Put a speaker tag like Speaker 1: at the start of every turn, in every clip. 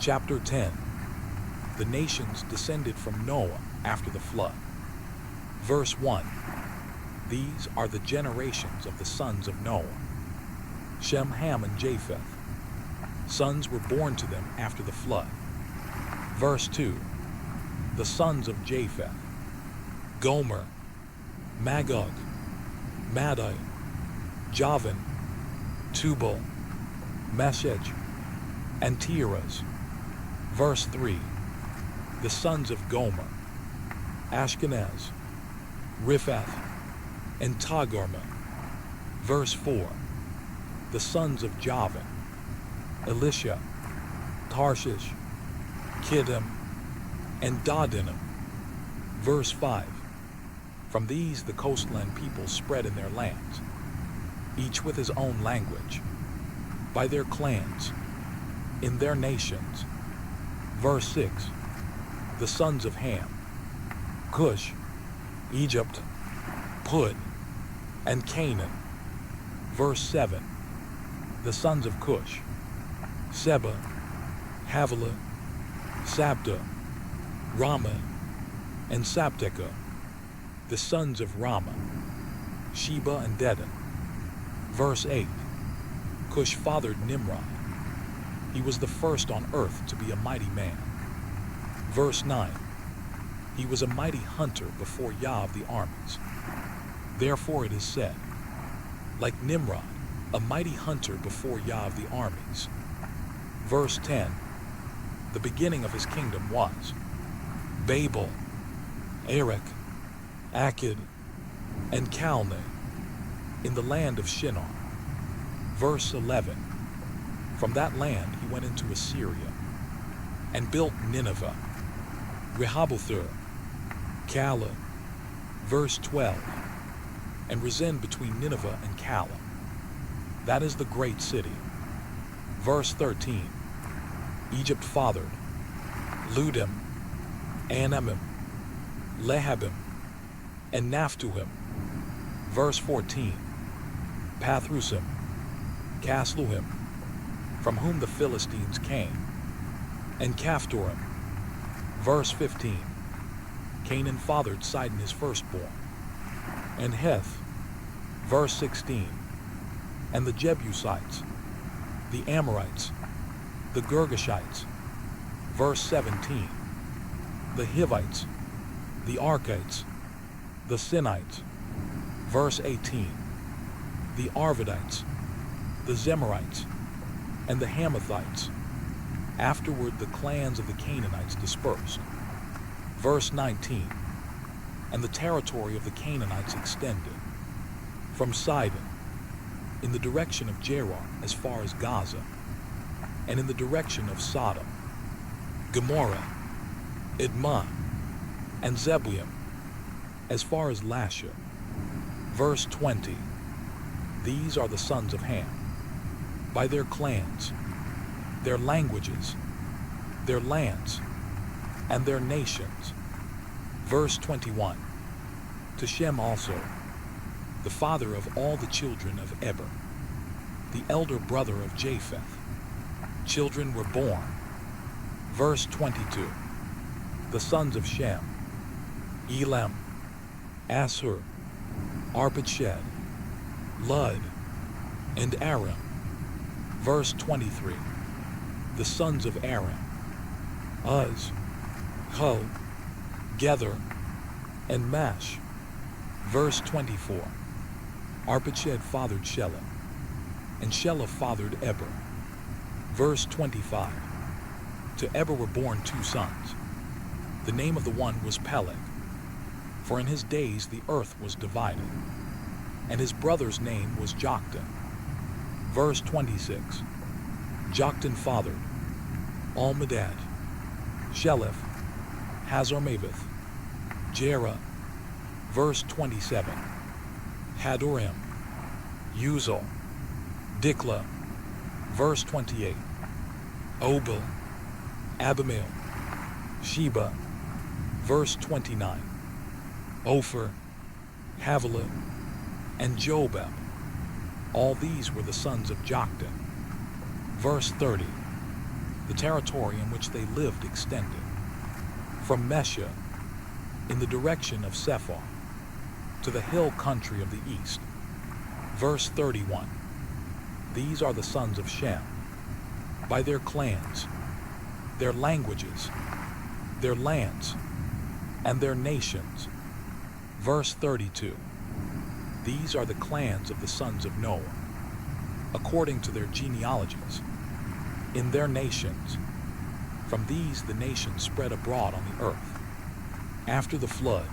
Speaker 1: Chapter 10. The nations descended from Noah after the flood. Verse 1. These are the generations of the sons of Noah. Shem, Ham, and Japheth. Sons were born to them after the flood. Verse 2. The sons of Japheth. Gomer, Magog, Madai, Javan, Tubal, Meshech, and Tiras. Verse 3. The sons of Gomer. Ashkenaz, Riphath, and Togarmah. Verse 4. The sons of Javan. Elisha, Tarshish, Kiddim, and Dodinim. Verse 5. From these the coastland peoples spread in their lands, each with his own language, by their clans, in their nations. Verse 6. The sons of Ham. Cush, Egypt, Pud, and Canaan. Verse 7. The sons of Cush. Seba, Havilah, Sabta, Ramah, and Sabteka. The sons of Ramah. Sheba and Dedan. Verse 8. Cush fathered Nimrod. He was the first on earth to be a mighty man. Verse 9. He was a mighty hunter before Yah of the armies. Therefore it is said, like Nimrod, a mighty hunter before Yah of the armies. Verse 10. The beginning of his kingdom was Babel, Erech, Akkad, and Calneh, in the land of Shinar. Verse 11. From that land he went into Assyria, and built Nineveh, Rehoboth, Calah. Verse 12. And Rezin between Nineveh and Calah. That is the great city. Verse 13. Egypt fathered Ludim, Anamim, Lehabim, and Naphtuhim. Verse 14. Pathrusim, Casluhim, from whom the Philistines came, and Caphtorim. Verse 15. Canaan fathered Sidon his firstborn, and Heth. Verse 16. And the Jebusites, the Amorites, the Girgashites. Verse 17. The Hivites, the Arkites, the Sinites. Verse 18. The Arvadites, the Zemarites, and the Hamathites. Afterward the clans of the Canaanites dispersed. Verse 19. And the territory of the Canaanites extended from Sidon, in the direction of Gerar as far as Gaza, and in the direction of Sodom, Gomorrah, Idmah, and Zeboim, as far as Lasha. Verse 20. These are the sons of Ham, by their clans, their languages, their lands, and their nations. Verse 21. To Shem also, the father of all the children of Eber, the elder brother of Japheth, children were born. Verse 22. The sons of Shem, Elam, Ashur, Arpachshad, Lud, and Aram. Verse 23. The sons of Aram, Uz, Hul, Gether, and Mash. Verse 24. Arpachshad fathered Shelah, and Shelah fathered Eber. Verse 25. To Eber were born two sons. The name of the one was Peleg, for in his days the earth was divided, and his brother's name was Joktan. Verse 26. Joktan fathered Almadad, Sheleph, Hazarmaveth, Jerah. Verse 27. Hadoram, Uzal, Dikla. Verse 28. Obal, Abimael, Sheba. Verse 29. Ophir, Havilah, and Jobab. All these were the sons of Joktan. Verse 30. The territory in which they lived extended from Mesha in the direction of Sephar to the hill country of the east. Verse 31. These are the sons of Shem, by their clans, their languages, their lands, and their nations. Verse 32. These are the clans of the sons of Noah, according to their genealogies, in their nations. From these the nations spread abroad on the earth. After the flood,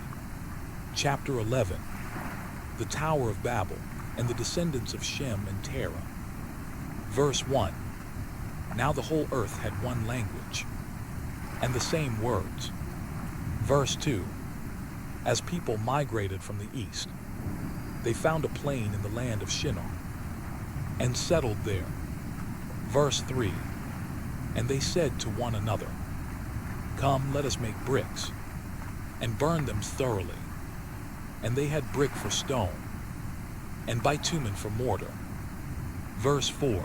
Speaker 1: chapter 11, the Tower of Babel, and the descendants of Shem and Terah. Verse 1. Now the whole earth had one language, and the same words. Verse 2. As people migrated from the east, they found a plain in the land of Shinar, and settled there. Verse 3. And they said to one another, Come, let us make bricks, and burn them thoroughly. And they had brick for stone, and bitumen for mortar. Verse 4.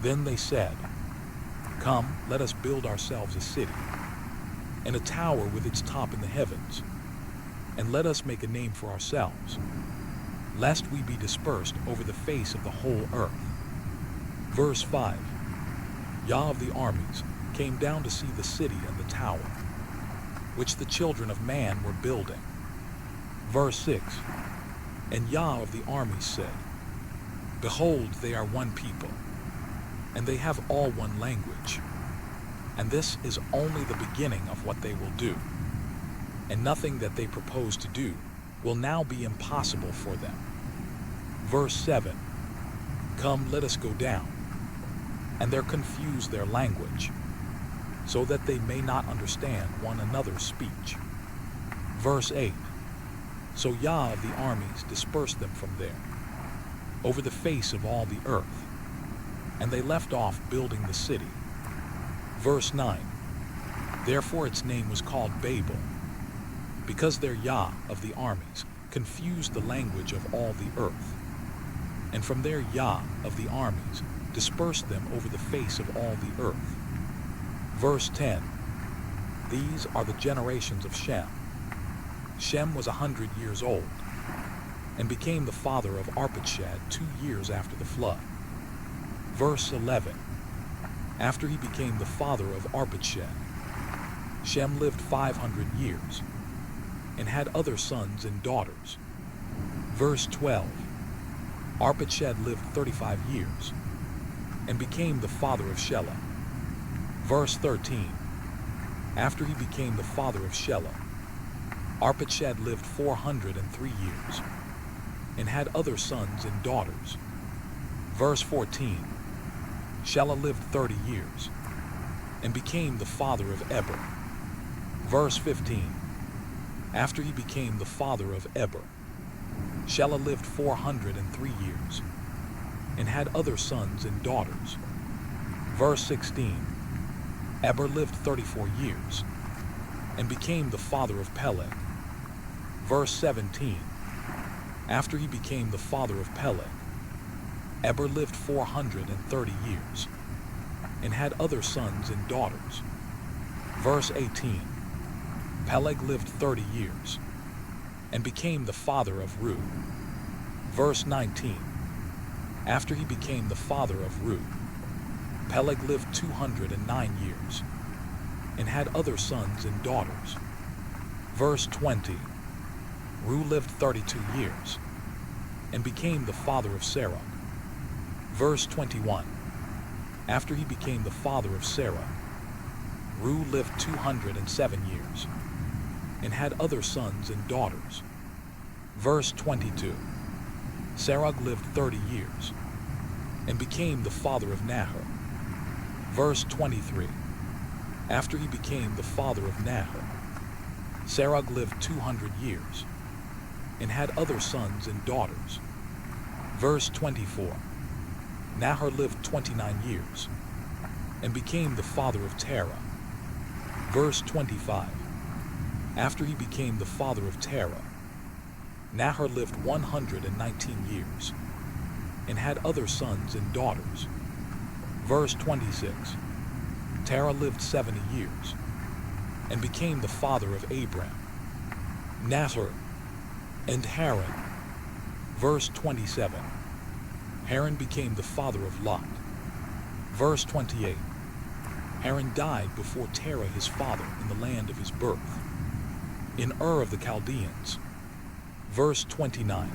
Speaker 1: Then they said, Come, let us build ourselves a city, and a tower with its top in the heavens, and let us make a name for ourselves, lest we be dispersed over the face of the whole earth. Verse 5. Yah of the armies came down to see the city and the tower, which the children of man were building. Verse 6. And Yah of the armies said, Behold, they are one people, and they have all one language. And this is only the beginning of what they will do. And nothing that they propose to do will now be impossible for them. Verse 7. Come, let us go down, and there confuse their language, so that they may not understand one another's speech. Verse 8. So Yah of the armies dispersed them from there, over the face of all the earth, and they left off building the city. Verse 9. Therefore its name was called Babel, because their Yah of the armies confused the language of all the earth, and from their Yah of the armies dispersed them over the face of all the earth. Verse 10. These are the generations of Shem. Shem was 100 years old, and became the father of Arpachshad 2 years after the flood. Verse 11. After he became the father of Arpachshad, Shem lived 500 years, and had other sons and daughters. Verse 12. Arpachshad lived 35 years, and became the father of Shelah. Verse 13. After he became the father of Shelah, Arpachshad lived 403 years, and had other sons and daughters. Verse 14. Shelah lived 30 years, and became the father of Eber. Verse 15. After he became the father of Eber, Shelah lived 403 years, and had other sons and daughters. Verse 16. Eber lived 34 years, and became the father of Peleg. Verse 17. After he became the father of Peleg, Eber lived 430 years, and had other sons and daughters. Verse 18. Peleg lived 30 years, and became the father of Reu. Verse 19. After he became the father of Reu, Peleg lived 209 years, and had other sons and daughters. Verse 20. Reu lived 32 years, and became the father of Sarah. Verse 21. After he became the father of Sarah, Reu lived 207 years, and had other sons and daughters. Verse 22. Sarah lived 30 years, and became the father of Nahor. Verse 23. After he became the father of Nahor, Sarah lived 200 years, and had other sons and daughters. Verse 24. Nahor lived 29 years, and became the father of Terah. Verse 25. After he became the father of Terah, Nahor lived 119 years, and had other sons and daughters. Verse 26. Terah lived 70 years, and became the father of Abram, Nahor, and Haran. Verse 27. Haran became the father of Lot. Verse 28. Haran died before Terah his father in the land of his birth, in Ur of the Chaldeans. Verse 29.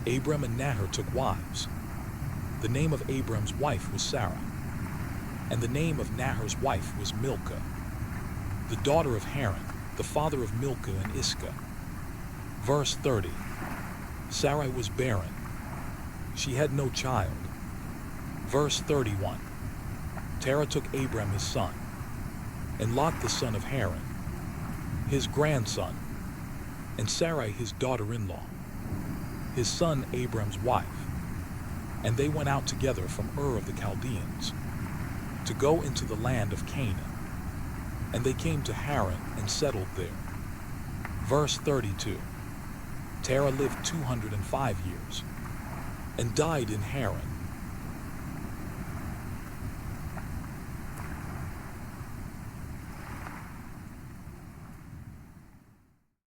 Speaker 1: Abram and Nahor took wives. The name of Abram's wife was Sarah, and the name of Nahor's wife was Milcah, the daughter of Haran, the father of Milcah and Iscah. Verse 30. Sarai was barren. She had no child. Verse 31. Terah took Abram his son, and Lot the son of Haran, his grandson, and Sarai his daughter-in-law, his son Abram's wife, and they went out together from Ur of the Chaldeans to go into the land of Canaan. And they came to Haran and settled there. Verse 32. Terah lived 205 years, and died in Haran.